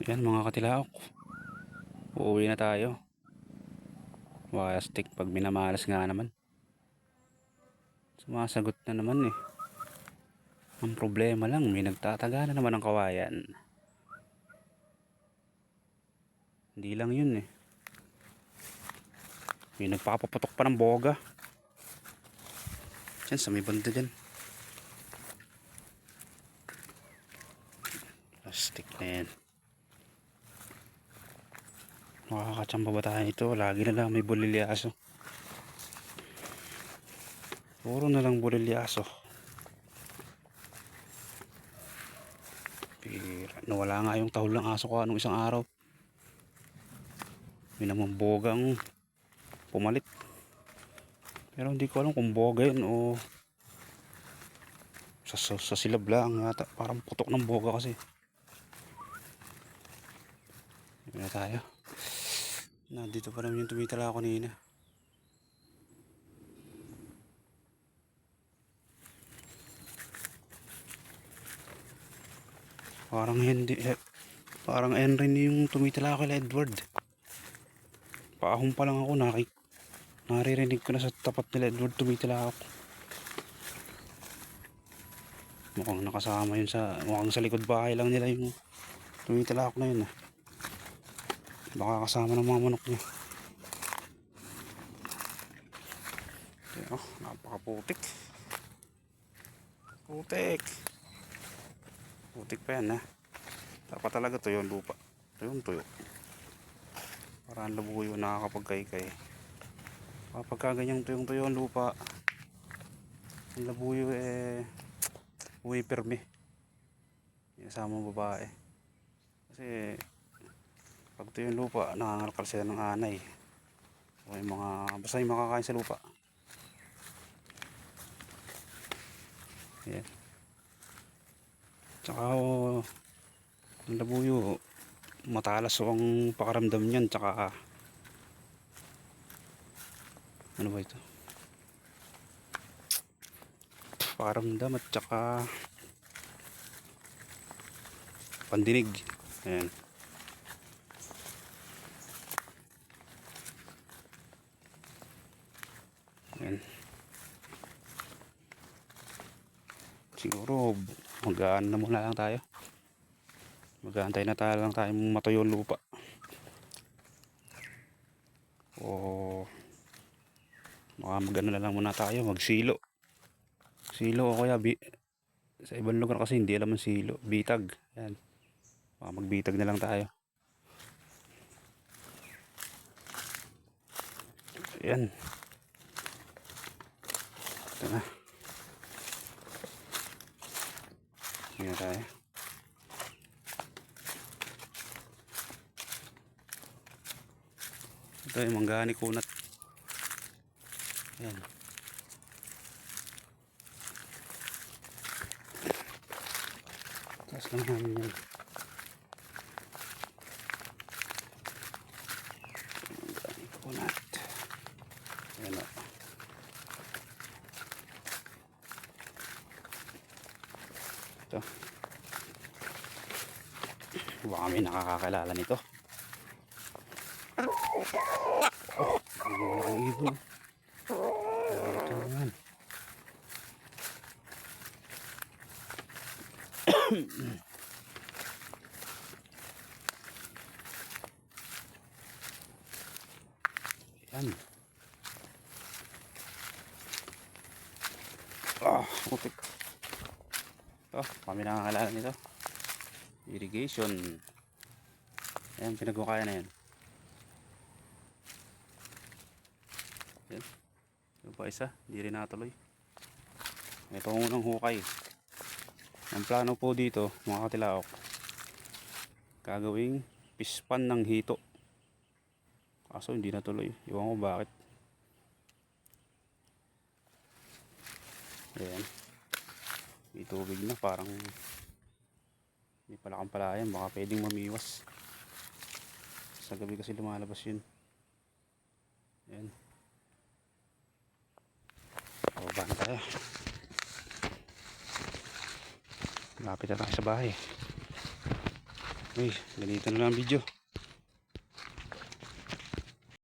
Yan mga katilaok, uuwi na tayo. Wastik pag minamalas nga naman. Sumasagot na naman eh. Ang problema lang, may nagtataga na naman ng kawayan. Hindi lang yun eh. May nagpapaputok pa ng boga. Diyan sa may banda dyan. Plastic na yan. Makakatsamba ba tayo ito? Lagi na lang may bulilyaso. Puro na lang bulilyaso. Nawala nga yung tahol ng aso ko anong isang araw. May namang bogang pumalit. Pero hindi ko alam kung boga yun o sa silab lang yata. Parang putok ng boga kasi. Hindi na tayo. Nandito pa naman yung tumitala ako kanina. Parang hindi parang Enrin yung tumitala kay Edward. Paahon pa lang ako naririnig ko na sa tapat nila Edward tumitala ako. Mukhang nakasama yun mukhang sa likod bahay lang nila yung tumitala ako na yun. Baka kasama ng mga manok niya. Napakaputik. Putik pa yan dapat talaga tuyo yung lupa. Tuyo. Parang labuyo nakakapagkaykay. Kapag ganyang tuyo ang lupa, ang labuyo uwi permi. Kasama babae. Kasi pag tuyo yung lupa, nangangalkal sila ng anay. O yung basta yung makakain sa lupa. Yan. Tsaka ang labuyo matalas ang pakaramdam niyan. Tsaka ano ba ito? Pakaramdam at tsaka pandinig. Ayan. Ayan. Siguro mag-aan na muna lang tayo. Mag-aantay na tayo lang tayo matuyo lupa. O baka mag-ano na lang muna tayo, magsilo. Silo o kaya sa ibang lugar kasi hindi alam ang silo. Bitag. Ayan. Baka magbitag na lang tayo. Ayan. Ito na. Ayan na tayo. Ito yung manggani kunat. Ayan. Taas lang namin yan. Manggani kunat. Ayan o. Ito. Baka may nakakakilala nito. Ang ibon. Ito naman. Yan. Putik. Ito, kami nakakalala nito. Irrigation. Ayan, pinagkukaya na yan. Yan. Ito pa isa, hindi rin natuloy. Ito ang unang hukay. Ang plano po dito, mga katilaok, gagawing pispan ng hito. Kaso hindi natuloy. Iwan ko bakit. Ayan. May tubig na, parang may palakampalayan, baka pwedeng mamiwas. Sa gabi kasi lumalabas yun. Ayan. Baba na tayo. Lapit na tayo sa bahay. Uy, ganito na lang ang video.